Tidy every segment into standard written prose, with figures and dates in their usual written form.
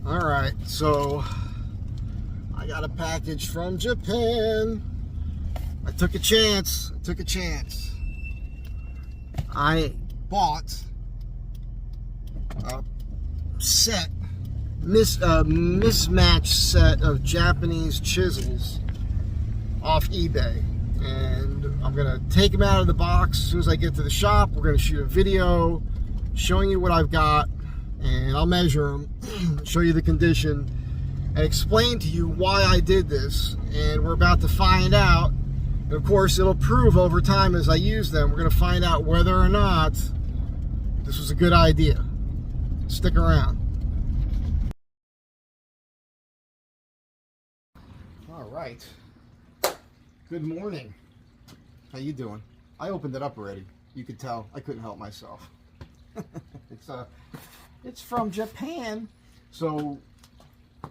All right, so I got a package from Japan. I took a chance. I bought a mismatched set of Japanese chisels off eBay. And I'm gonna take them out of the box as soon as I get to the shop. We're gonna shoot a video showing you what I've got, and I'll measure them, show you the condition, and explain to you why I did this. And we're about to find out. And of course, it'll prove over time as I use them. We're gonna find out whether or not this was a good idea. Stick around. All right. Good morning. How you doing? I opened it up already. You could tell I couldn't help myself. It's from Japan. So a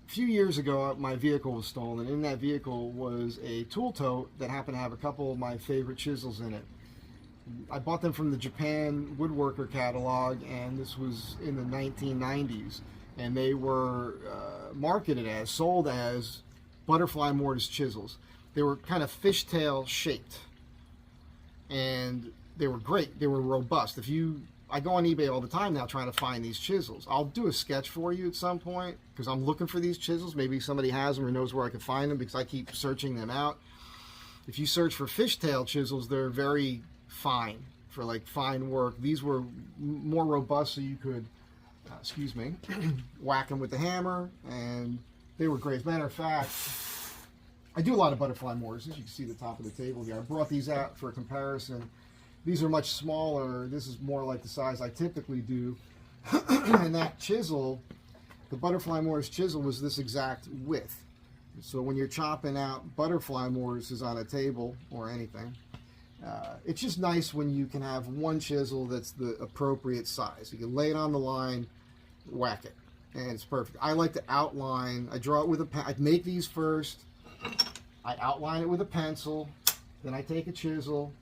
few years ago, my vehicle was stolen. In that vehicle was a tool tote that happened to have a couple of my favorite chisels in it. I bought them from the Japan Woodworker catalog, and this was in the 1990s. And they were sold as butterfly mortise chisels. They were kind of fishtail shaped, and they were great. They were robust. I go on eBay all the time now trying to find these chisels. I'll do a sketch for you at some point because I'm looking for these chisels. Maybe somebody has them or knows where I can find them because I keep searching them out. If you search for fishtail chisels, they're very fine for like fine work. These were more robust, so you could, whack them with the hammer, and they were great. As a matter of fact, I do a lot of butterfly mortars. As you can see the top of the table here. I brought these out for a comparison. These are much smaller. This is more like the size I typically do. And that chisel, the butterfly mortise chisel, was this exact width. So when you're chopping out butterfly mortises on a table or anything, it's just nice when you can have one chisel that's the appropriate size. You can lay it on the line, whack it, and it's perfect. I like to outline. I draw it with a pen. I make these first. I outline it with a pencil. Then I take a chisel,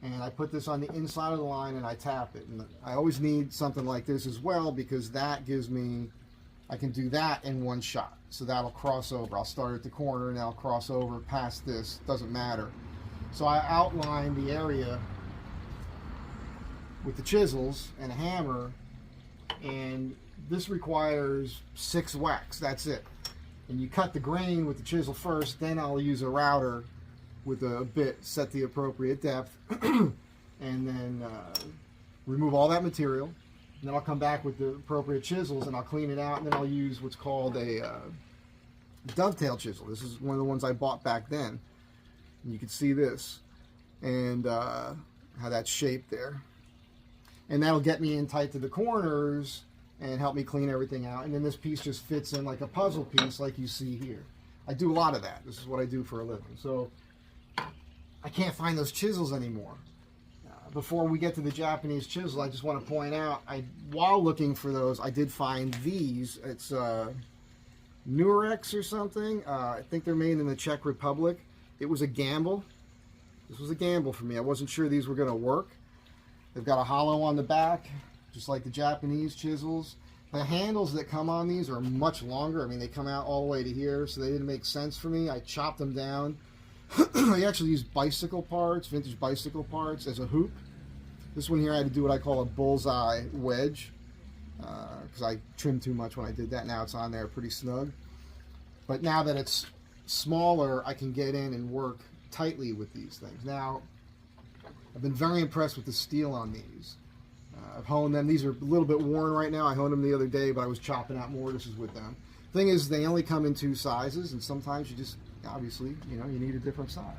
and I put this on the inside of the line, and I tap it. And I always need something like this as well because that gives me, I can do that in one shot. So that'll cross over. I'll start at the corner, and I'll cross over past this. Doesn't matter. So I outline the area with the chisels and a hammer, and this requires 6 whacks. That's it. And you cut the grain with the chisel first, then I'll use a router with a bit, set the appropriate depth, and then remove all that material. And then I'll come back with the appropriate chisels, and I'll clean it out, and then I'll use what's called a dovetail chisel. This is one of the ones I bought back then. And you can see this, and how that's shaped there. And that'll get me in tight to the corners and help me clean everything out. And then this piece just fits in like a puzzle piece like you see here. I do a lot of that. This is what I do for a living. So I can't find those chisels anymore. Before we get to the Japanese chisel, I just want to point out, while looking for those, I did find these. It's Nurex or something. I think they're made in the Czech Republic. It was a gamble. This was a gamble for me. I wasn't sure these were going to work. They've got a hollow on the back, just like the Japanese chisels. The handles that come on these are much longer. I mean, they come out all the way to here, so they didn't make sense for me. I chopped them down. I actually used bicycle parts, vintage bicycle parts, as a hoop. This one here, I had to do what I call a bullseye wedge, because I trimmed too much when I did that. Now it's on there pretty snug. But now that it's smaller, I can get in and work tightly with these things. Now, I've been very impressed with the steel on these. I've honed them. These are a little bit worn right now. I honed them the other day, but I was chopping out mortises with them. Thing is, they only come in 2 sizes, and sometimes you just, obviously, you need a different size.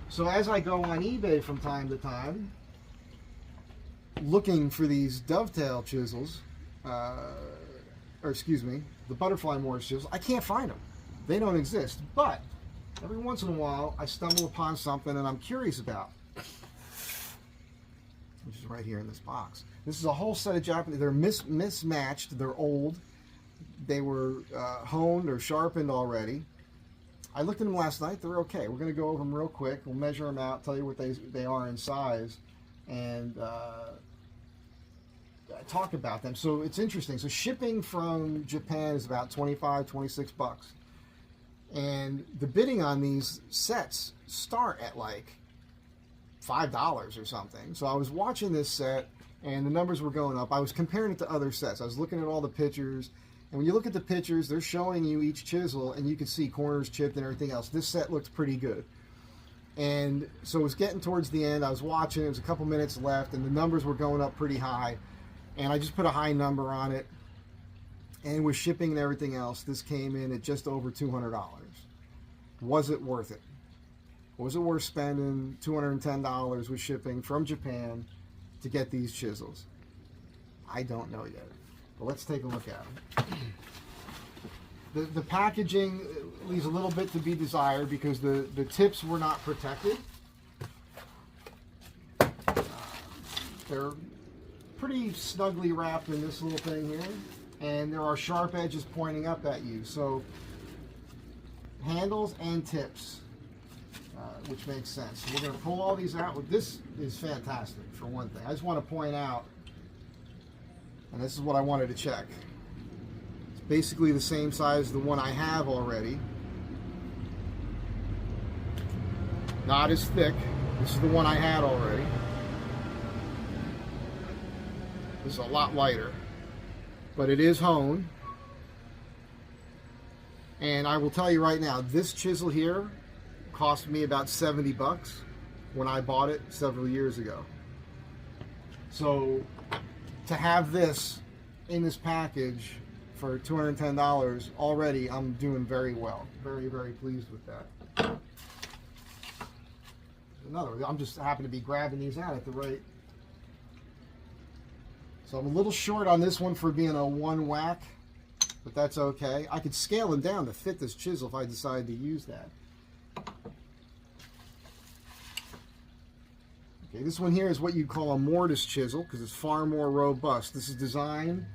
So as I go on eBay from time to time, looking for these dovetail chisels, the butterfly mortise chisels, I can't find them. They don't exist. But every once in a while, I stumble upon something and I'm curious about, which is right here in this box. This is a whole set of Japanese. They're mismatched. They're old. They were honed or sharpened already. I looked at them last night. They're okay. We're going to go over them real quick. We'll measure them out, tell you what they are in size, and talk about them. So it's interesting. So shipping from Japan is about 25, 26 bucks. And the bidding on these sets start at like $5 or something. So I was watching this set and the numbers were going up. I was comparing it to other sets. I was looking at all the pictures. And when you look at the pictures, they're showing you each chisel and you can see corners chipped and everything else. This set looks pretty good. And so it was getting towards the end. I was watching. It was a couple minutes left and the numbers were going up pretty high. And I just put a high number on it. And with shipping and everything else, this came in at just over $200. Was it worth it? Was it worth spending $210 with shipping from Japan to get these chisels? I don't know yet. But let's take a look at them. The packaging leaves a little bit to be desired because the tips were not protected. They're pretty snugly wrapped in this little thing here. And there are sharp edges pointing up at you. So handles and tips, which makes sense. So we're going to pull all these out. This is fantastic for one thing. I just want to point out, and this is what I wanted to check. It's basically the same size as the one I have already. Not as thick. This is the one I had already. This is a lot lighter. But it is honed. And I will tell you right now, this chisel here cost me about 70 bucks when I bought it several years ago. So to have this in this package for $210 already, I'm doing very well. Very, very pleased with that. Another, I'm just happen to be grabbing these out at the right. So I'm a little short on this one for being a one whack, but that's okay. I could scale them down to fit this chisel if I decide to use that. Okay, this one here is what you'd call a mortise chisel because it's far more robust. This is designed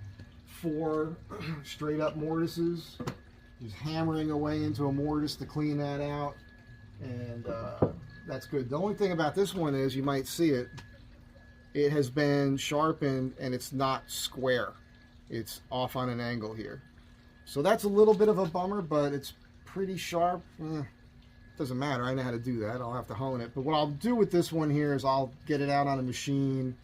for straight up mortises. Just hammering away into a mortise to clean that out, and that's good. The only thing about this one is, you might see it, it has been sharpened and it's not square. It's off on an angle here. So that's a little bit of a bummer, but it's pretty sharp. Doesn't matter, I know how to do that. I'll have to hone it. But what I'll do with this one here is I'll get it out on a machine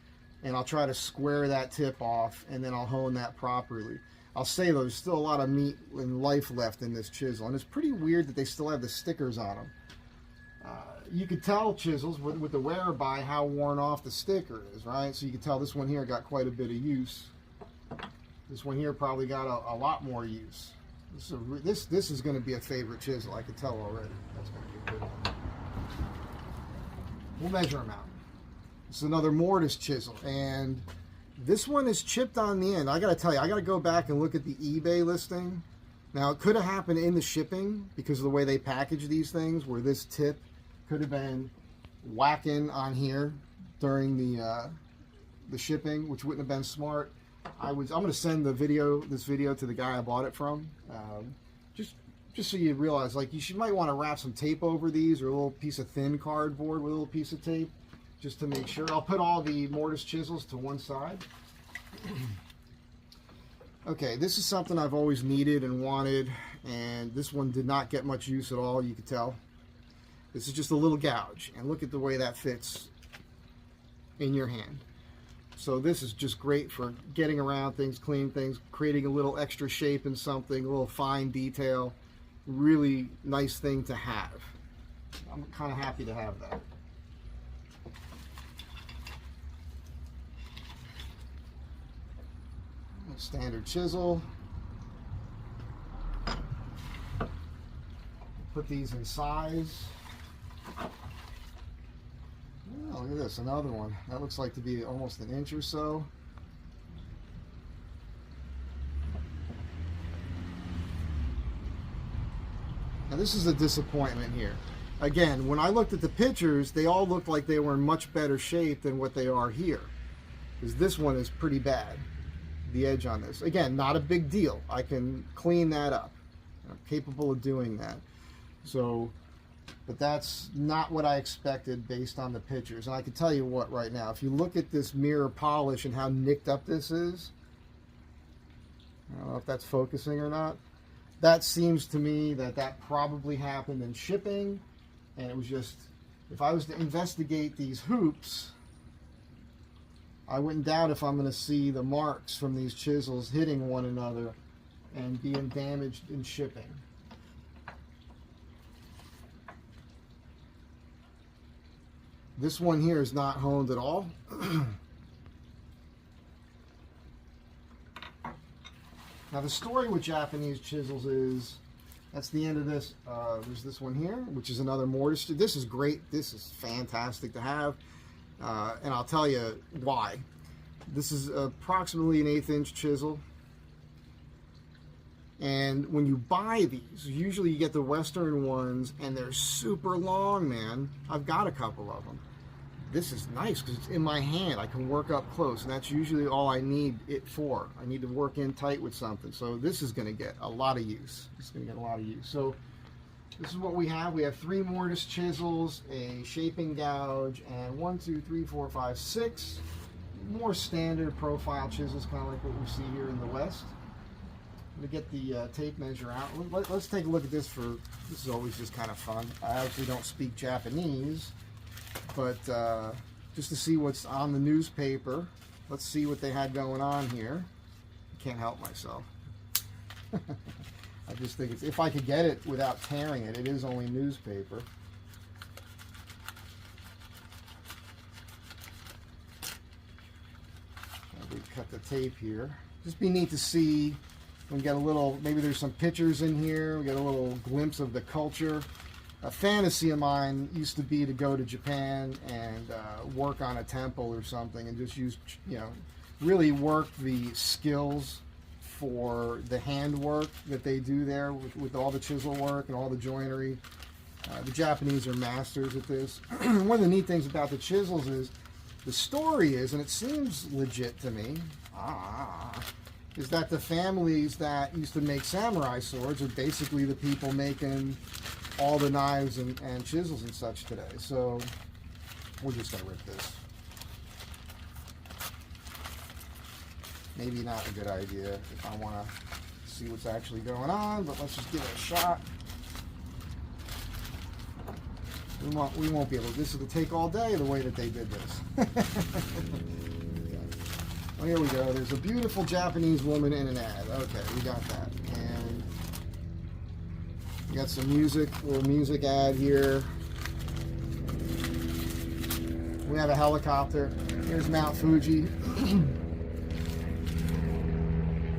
and I'll try to square that tip off and then I'll hone that properly. I'll say though, there's still a lot of meat and life left in this chisel, and it's pretty weird that they still have the stickers on them. You could tell chisels with the wear by how worn off the sticker is, right? So you can tell this one here got quite a bit of use. This one here probably got a lot more use. This is going to be a favorite chisel. I can tell already. That's going to be a good one. We'll measure them out. This is another mortise chisel, and this one is chipped on the end. I got to tell you, I got to go back and look at the eBay listing. Now, it could have happened in the shipping because of the way they package these things, where this tip could have been whacking on here during the shipping, which wouldn't have been smart. I'm going to send this video to the guy I bought it from, just so you realize, like, you might want to wrap some tape over these, or a little piece of thin cardboard with a little piece of tape, just to make sure. I'll put all the mortise chisels to one side. Okay, this is something I've always needed and wanted, and this one did not get much use at all, you could tell. This is just a little gouge, and look at the way that fits in your hand. So this is just great for getting around things, cleaning things, creating a little extra shape in something, a little fine detail. Really nice thing to have. I'm kind of happy to have that. Standard chisel. Put these in size. Oh, look at this, another one. That looks like to be almost an inch or so. Now this is a disappointment here. Again, when I looked at the pictures, they all looked like they were in much better shape than what they are here. Because this one is pretty bad. The edge on this. Again, not a big deal. I can clean that up. I'm capable of doing that. So But that's not what I expected based on the pictures. And I can tell you what right now, if you look at this mirror polish and how nicked up this is, I don't know if that's focusing or not. That seems to me that that probably happened in shipping, and it was just, if I was to investigate these hoops, I wouldn't doubt if I'm going to see the marks from these chisels hitting one another and being damaged in shipping. This one here is not honed at all. Now the story with Japanese chisels is, that's the end of this. There's this one here, which is another mortise. This is great. This is fantastic to have. And I'll tell you why. This is approximately an 1/8 inch chisel. And when you buy these, usually you get the Western ones and they're super long, man. I've got a couple of them. This is nice because it's in my hand. I can work up close, and that's usually all I need it for. I need to work in tight with something. So this is going to get a lot of use. It's going to get a lot of use. So this is what we have. We have 3 mortise chisels, a shaping gouge, and 1, 2, 3, 4, 5, 6 more standard profile chisels, kind of like what we see here in the West. I'm going to get the tape measure out. Let's take a look at this. This is always just kind of fun. I actually don't speak Japanese, but just to see what's on the newspaper. Let's see what they had going on here. I can't help myself. I just think it's, if I could get it without tearing it, it is only newspaper. We cut the tape here. Just be neat to see. We get a little, maybe there's some pictures in here. We get a little glimpse of the culture. A fantasy of mine used to be to go to Japan and work on a temple or something and just use, really work the skills for the handwork that they do there with all the chisel work and all the joinery. The Japanese are masters at this. One of the neat things about the chisels is, the story is, and it seems legit to me, is that the families that used to make samurai swords are basically the people making all the knives and chisels and such today. So we're just going to rip this. Maybe not a good idea if I want to see what's actually going on, but let's just give it a shot. We won't be able to. This is to take all day the way that they did this. Well, here we go. There's a beautiful Japanese woman in an ad. Okay, we got that. And we got some music, little music ad here. We have a helicopter. Here's Mount Fuji.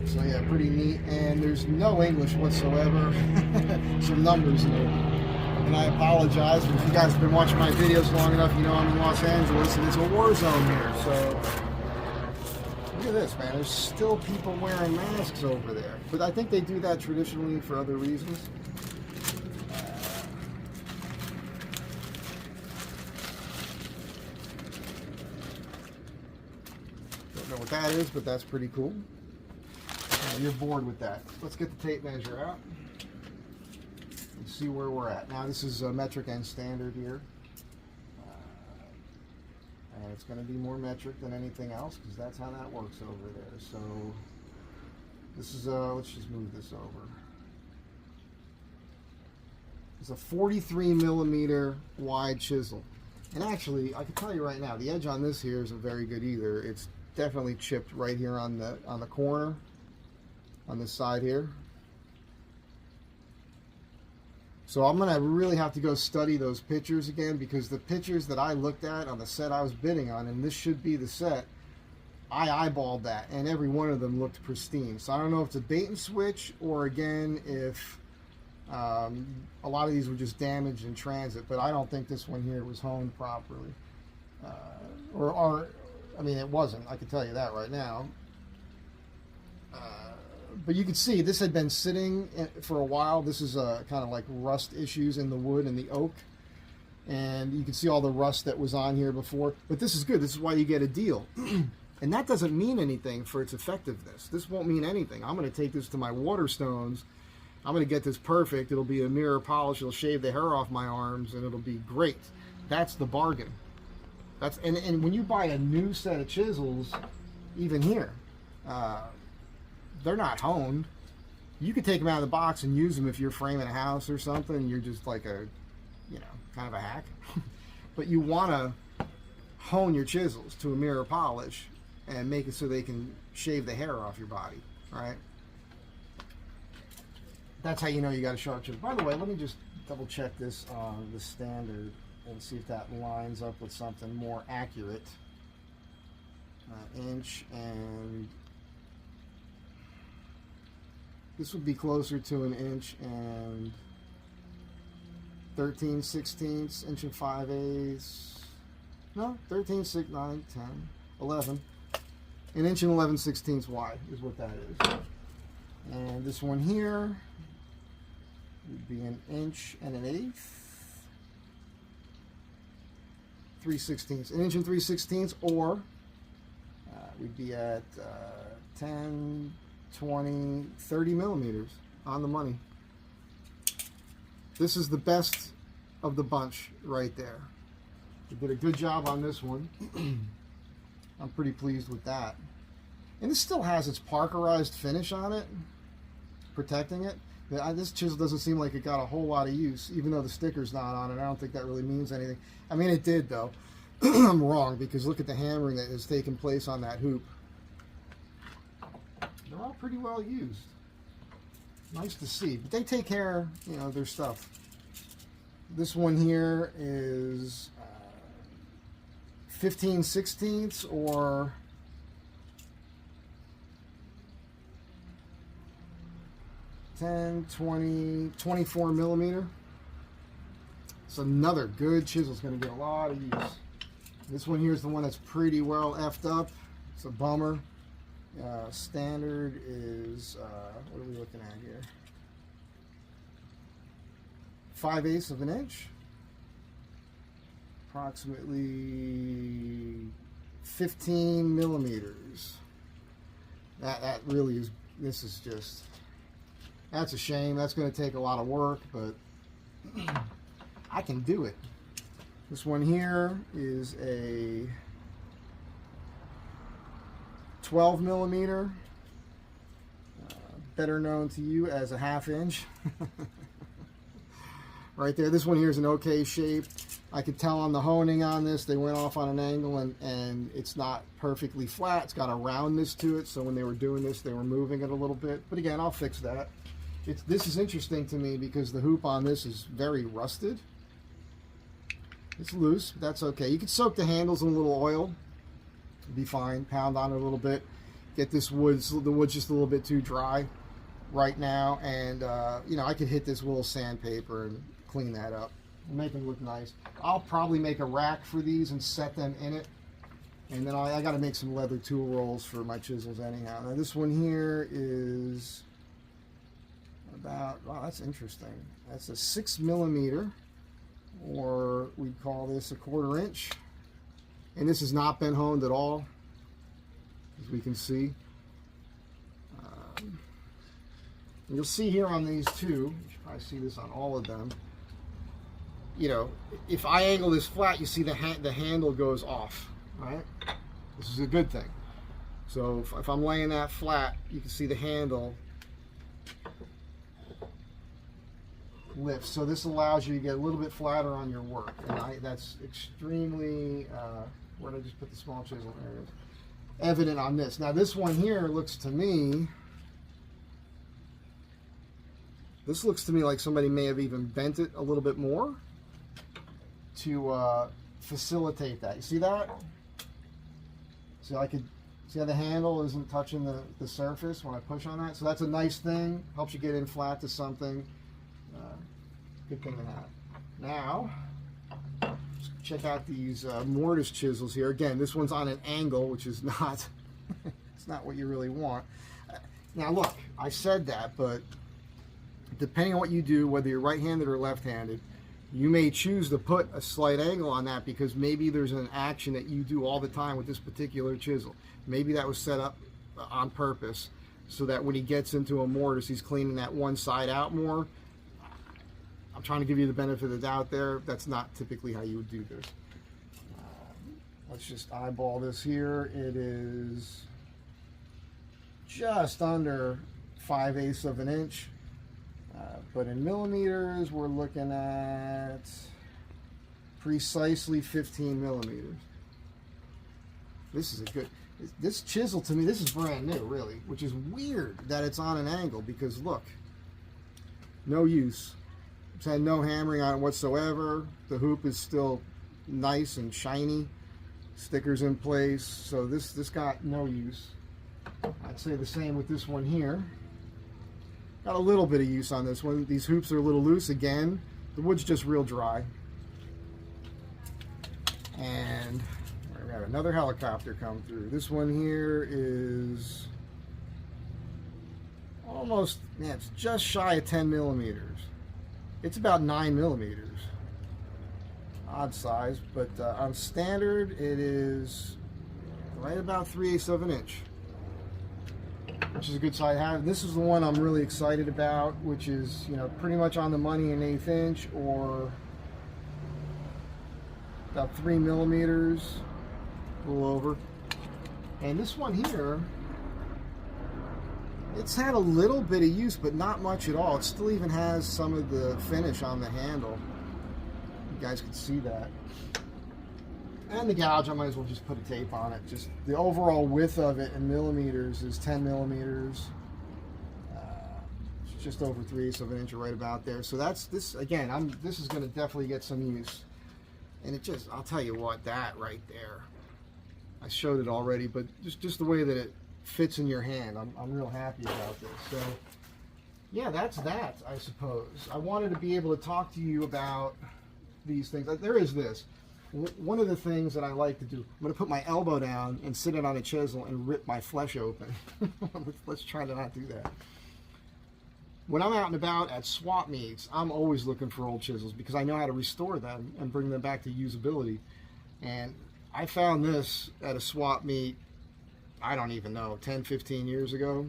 So yeah, pretty neat. And there's no English whatsoever. Some numbers there. And I apologize, but if you guys have been watching my videos long enough, you know I'm in Los Angeles and it's a war zone here. So look at this, man. There's still people wearing masks over there. But I think they do that traditionally for other reasons. Don't know what that is, but that's pretty cool. You're bored with that. Let's get the tape measure out. See where we're at. Now this is metric and standard here. And it's going to be more metric than anything else because that's how that works over there. So this is, let's just move this over. It's a 43 millimeter wide chisel. And actually, I can tell you right now, the edge on this here isn't very good either. It's definitely chipped right here on the corner, on this side here. So I'm going to really have to go study those pictures again, because the pictures that I looked at on the set I was bidding on, and this should be the set, I eyeballed that, and every one of them looked pristine. So I don't know if it's a bait and switch, or again, if a lot of these were just damaged in transit, but I don't think this one here was honed properly. I mean, it wasn't. I can tell you that right now. But you can see this had been sitting for a while. This is kind of like rust issues in the wood and the oak. And you can see all the rust that was on here before. But this is good. This is why you get a deal. And that doesn't mean anything for its effectiveness. This won't mean anything. I'm going to take this to my Waterstones I'm going to get this perfect. It'll be a mirror polish. It'll shave the hair off my arms, and it'll be great. That's the bargain. And when you buy a new set of chisels, even here, they're not honed. You could take them out of the box and use them if you're framing a house or something, and you're just like a, kind of a hack. But you want to hone your chisels to a mirror polish and make it so they can shave the hair off your body, right? That's how you know you got a sharp chisel. By the way, let me just double check this on the standard and see if that lines up with something more accurate. Inch, and this would be closer to an inch and 13/16, inch and 5/8. No, 13, 6, 9, 10, 11. An inch and 11/16 wide is what that is. And this one here would be an inch and an eighth. 3/16, an inch and 3/16, or we'd be at 10, 20, 30 millimeters on the money. This is the best of the bunch right there. We did a good job on this one. I'm pretty pleased with that. And this still has its parkerized finish on it, protecting it. This chisel doesn't seem like it got a whole lot of use, even though the sticker's not on it. I don't think that really means anything. I mean, it did, though. I'm wrong, because look at the hammering that has taken place on that hoop. They're all pretty well used. Nice to see. But they take care, of their stuff. This one here is 15/16 or 10, 20, 24 millimeter. It's another good chisel. It's going to get a lot of use. This one here is the one that's pretty well effed up. It's a bummer. Standard is, what are we looking at here? 5/8 of an inch. Approximately 15 millimeters. That really is, this is just, that's a shame. That's going to take a lot of work, but I can do it. This one here is a 12 millimeter, better known to you as a 1/2 inch. Right there. This one here is an okay shape. I could tell on the honing on this, they went off on an angle, and it's not perfectly flat. It's got a roundness to it, so when they were doing this, they were moving it a little bit. But again, I'll fix that. This is interesting to me because the hoop on this is very rusted. It's loose, but that's okay. You can soak the handles in a little oil. It'll be fine. Pound on it a little bit. Get this wood, so the wood's just a little bit too dry right now. And, I could hit this with a little sandpaper and clean that up. Make them look nice. I'll probably make a rack for these and set them in it. And then I got to make some leather tool rolls for my chisels anyhow. Now this one here is about, wow, that's interesting. That's a 6 millimeter. Or we'd call this a 1/4 inch, and this has not been honed at all, as we can see. You'll see here on these two, you should probably see this on all of them. If I angle this flat, you see the handle goes off, right? This is a good thing. So if I'm laying that flat, you can see the handle lifts. So this allows you to get a little bit flatter on your work, and that's extremely, where did I just put the small chisel? There it is. Evident on this. Now this one here looks to me, like somebody may have even bent it a little bit more to facilitate that. You see that? So I could see how the handle isn't touching the surface when I push on that. So that's a nice thing. Helps you get in flat to something. Good thing to have. Now, check out these mortise chisels here. Again, this one's on an angle, which is not, it's not what you really want. Now look, I said that, but depending on what you do, whether you're right-handed or left-handed, you may choose to put a slight angle on that because maybe there's an action that you do all the time with this particular chisel. Maybe that was set up on purpose so that when he gets into a mortise, he's cleaning that one side out more. I'm trying to give you the benefit of the doubt there. That's not typically how you would do this. Let's just eyeball this here. It is just under 5/8 of an inch. But in millimeters, we're looking at precisely 15 millimeters. This is a good, this chisel to me, this is brand new, really, which is weird that it's on an angle because look, no use. It's had no hammering on it whatsoever. The hoop is still nice and shiny. Stickers in place, so this got no use. I'd say the same with this one here. Got a little bit of use on this one. These hoops are a little loose again. The wood's just real dry. And we have another helicopter come through. This one here is almost, yeah, it's just shy of 10 millimeters. It's about 9 millimeters. Odd size, but on standard it is right about 3/8 of an inch, which is a good size to have. This is the one I'm really excited about, which is, you know, pretty much on the money, an 1/8 inch or about 3 millimeters, a little over. And this one here, it's had a little bit of use, but not much at all. It still even has some of the finish on the handle. You guys can see that. And the gouge, I might as well just put a tape on it. Just the overall width of it in millimeters is 10 millimeters. It's just over 3/8 of an inch, or right about there. So that's this again. This is going to definitely get some use. And it just, I'll tell you what, that right there. I showed it already, but just the way that it fits in your hand, I'm real happy about this. So yeah, that's that, I suppose. I wanted to be able to talk to you about these things. There is this. One of the things that I like to do, I'm going to put my elbow down and sit it on a chisel and rip my flesh open. Let's try to not do that. When I'm out and about at swap meets, I'm always looking for old chisels because I know how to restore them and bring them back to usability. And I found this at a swap meet, I don't even know, 10, 15 years ago,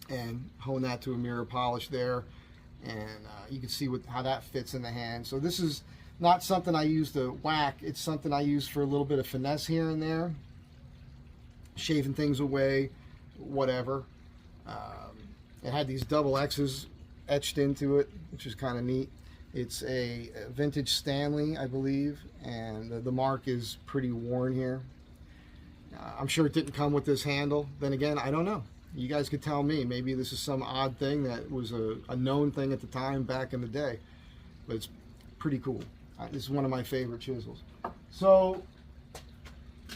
and honed that to a mirror polish there. And you can see how that fits in the hand. So this is not something I use to whack. It's something I use for a little bit of finesse here and there, shaving things away, whatever. It had these double X's etched into it, which is kind of neat. It's a vintage Stanley, I believe, and the mark is pretty worn here. I'm sure it didn't come with this handle. Then again, I don't know. You guys could tell me. Maybe this is some odd thing that was a known thing at the time back in the day. But it's pretty cool. This is one of my favorite chisels. So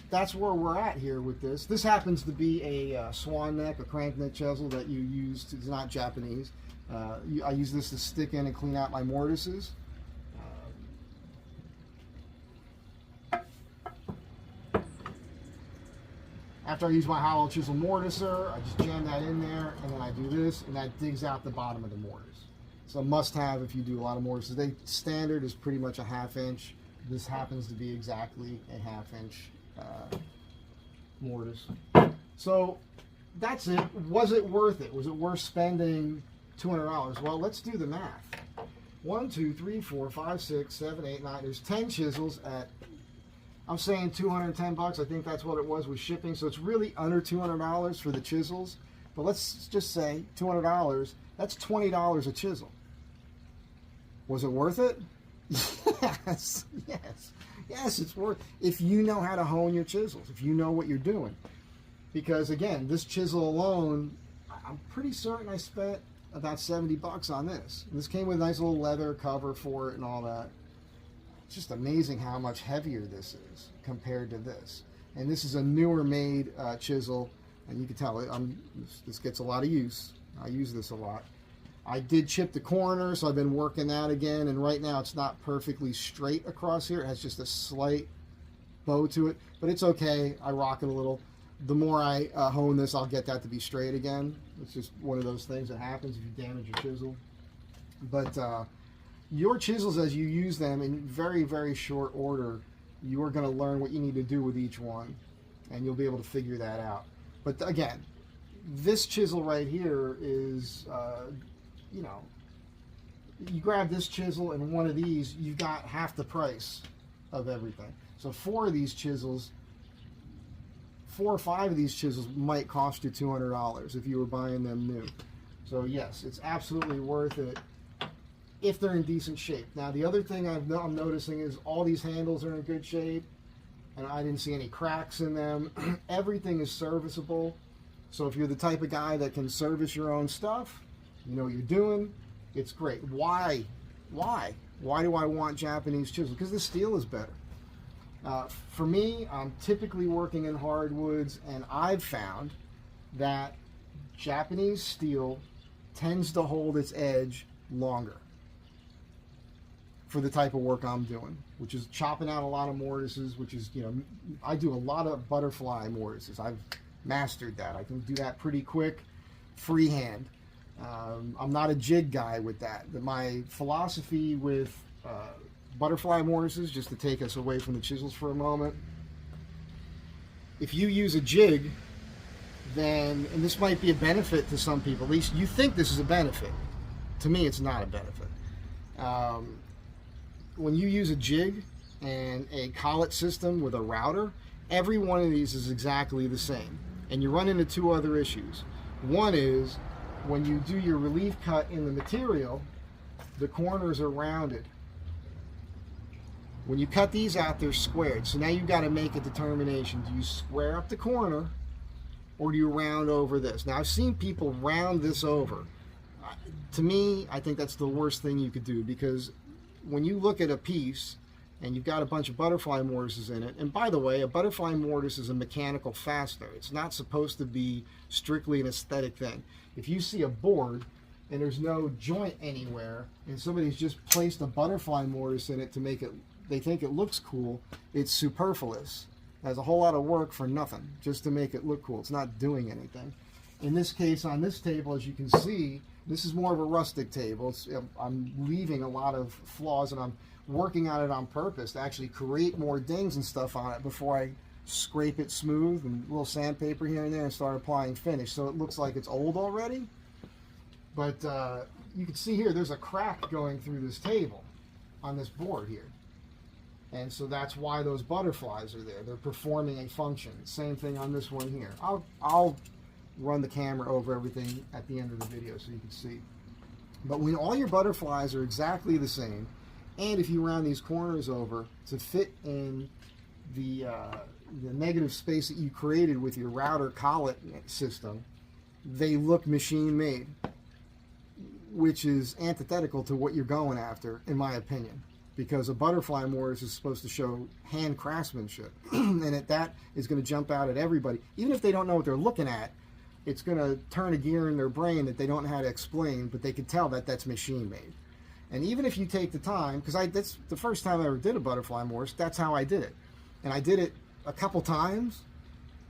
that's where we're at here with this. This happens to be a swan neck, a crank neck chisel that you use. It's not Japanese. I use this to stick in and clean out my mortises. After I use my hollow chisel mortiser, I just jam that in there, and then I do this, and that digs out the bottom of the mortise. So a must-have if you do a lot of mortises. Standard is pretty much a 1/2 inch. This happens to be exactly a 1/2 inch mortise. So that's it. Was it worth it? Was it worth spending $200? Well, let's do the math. 1, 2, 3, 4, 5, 6, 7, 8, 9. There's 10 chisels at, I'm saying $210. I think that's what it was with shipping. So it's really under $200 for the chisels. But let's just say $200. That's $20 a chisel. Was it worth it? Yes, yes, yes. It's worth. If you know how to hone your chisels, if you know what you're doing, because again, this chisel alone, I'm pretty certain I spent about $70 on this. And this came with a nice little leather cover for it and all that. It's just amazing how much heavier this is compared to this. And this is a newer made chisel, and you can tell it. This gets a lot of use. I use this a lot. I did chip the corner, so I've been working that again, and right now it's not perfectly straight across here. It has just a slight bow to it, but it's okay. I rock it a little. The more I hone this, I'll get that to be straight again. It's just one of those things that happens if you damage your chisel. But your chisels, as you use them in very, very short order, you are going to learn what you need to do with each one, and you'll be able to figure that out. But again, this chisel right here is, you know, you grab this chisel and one of these, you got half the price of everything. So 4 of these chisels, 4 or 5 of these chisels might cost you $200 if you were buying them new. So yes, it's absolutely worth it if they're in decent shape. Now the other thing I'm noticing is all these handles are in good shape, and I didn't see any cracks in them. Everything is serviceable. So if you're the type of guy that can service your own stuff, you know what you're doing, it's great. Why? Why do I want Japanese chisel? Because the steel is better. For me, I'm typically working in hardwoods, and I've found that Japanese steel tends to hold its edge longer for the type of work I'm doing, which is chopping out a lot of mortises, which is, you know, I do a lot of butterfly mortises. I've mastered that. I can do that pretty quick, freehand. I'm not a jig guy with that. My philosophy with butterfly mortises, just to take us away from the chisels for a moment, if you use a jig, then, and this might be a benefit to some people, at least you think this is a benefit. To me, it's not a benefit. When you use a jig and a collet system with a router, every one of these is exactly the same. And you run into 2 other issues. One is, when you do your relief cut in the material, the corners are rounded. When you cut these out, they're squared. So now you've got to make a determination. Do you square up the corner, or do you round over this? Now, I've seen people round this over. To me, I think that's the worst thing you could do, because when you look at a piece and you've got a bunch of butterfly mortises in it, and by the way, a butterfly mortise is a mechanical fastener. It's not supposed to be strictly an aesthetic thing. If you see a board and there's no joint anywhere, and somebody's just placed a butterfly mortise in it to make it, they think it looks cool, it's superfluous. There's a whole lot of work for nothing, just to make it look cool. It's not doing anything. In this case, on this table, as you can see, this is more of a rustic table. I'm leaving a lot of flaws, and I'm working on it on purpose to actually create more dings and stuff on it before I scrape it smooth and a little sandpaper here and there and start applying finish, so it looks like it's old already. But you can see here, there's a crack going through this table on this board here. And so that's why those butterflies are there. They're performing a function. Same thing on this one here. I'll run the camera over everything at the end of the video so you can see. But when all your butterflies are exactly the same, and if you round these corners over to fit in the negative space that you created with your router collet system, they look machine made, which is antithetical to what you're going after, in my opinion. Because a butterfly mortise is supposed to show hand craftsmanship, and that is going to jump out at everybody. Even if they don't know what they're looking at, it's going to turn a gear in their brain that they don't know how to explain, but they can tell that that's machine made. And even if you take the time, because that's the first time I ever did a butterfly mortise, that's how I did it. And I did it a couple times,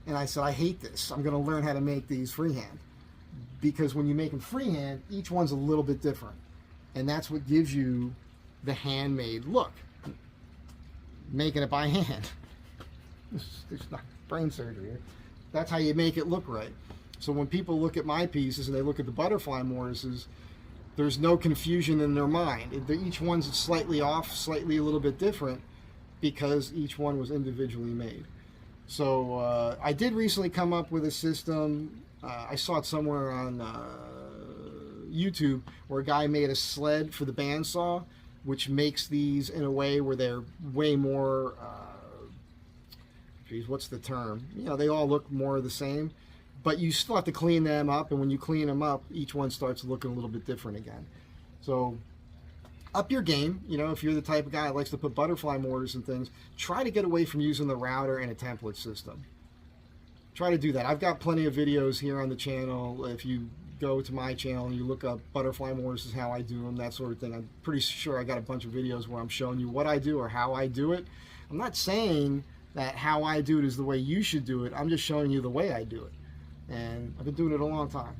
and I said, I hate this. I'm going to learn how to make these freehand. Because when you make them freehand, each one's a little bit different. And that's what gives you the handmade look. Making it by hand. There's not brain surgery here. That's how you make it look right. So when people look at my pieces and they look at the butterfly mortises, there's no confusion in their mind. Each one's slightly off, slightly a little bit different, because each one was individually made. So I did recently come up with a system. I saw it somewhere on YouTube, where a guy made a sled for the bandsaw, which makes these in a way where they're way more, geez, what's the term? You know, they all look more the same, but you still have to clean them up, and when you clean them up, each one starts looking a little bit different again. So up your game. You know, if you're the type of guy that likes to put butterfly mortars and things, try to get away from using the router and a template system. Try to do that. I've got plenty of videos here on the channel. If you go to my channel and you look up butterfly mortars, how I do them, that sort of thing, I'm pretty sure I got a bunch of videos where I'm showing you what I do or how I do it. I'm not saying that how I do it is the way you should do it. I'm just showing you the way I do it. And I've been doing it a long time.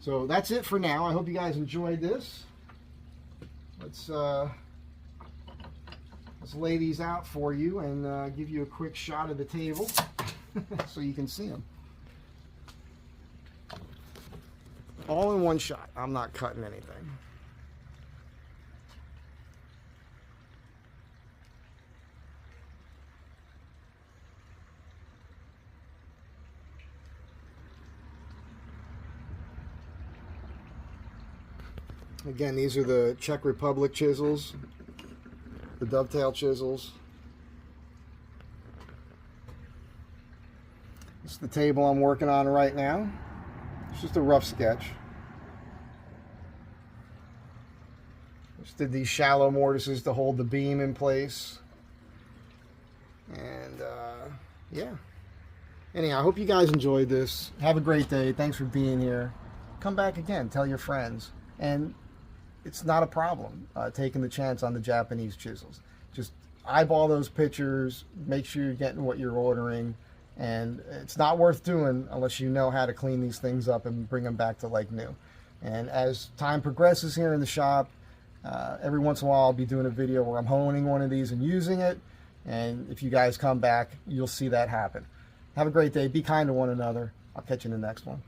So that's it for now. I hope you guys enjoyed this. Let's lay these out for you and give you a quick shot of the table so you can see them. all in one shot. I'm not cutting anything. Again, these are the Czech Republic chisels, the dovetail chisels. This is the table I'm working on right now. It's just a rough sketch. Just did these shallow mortises to hold the beam in place. And yeah. Anyhow, I hope you guys enjoyed this. Have a great day. Thanks for being here. Come back again. Tell your friends. And it's not a problem taking the chance on the Japanese chisels. Just eyeball those pictures. Make sure you're getting what you're ordering. And it's not worth doing unless you know how to clean these things up and bring them back to like new. And as time progresses here in the shop, every once in a while I'll be doing a video where I'm honing one of these and using it. And if you guys come back, you'll see that happen. Have a great day. Be kind to one another. I'll catch you in the next one.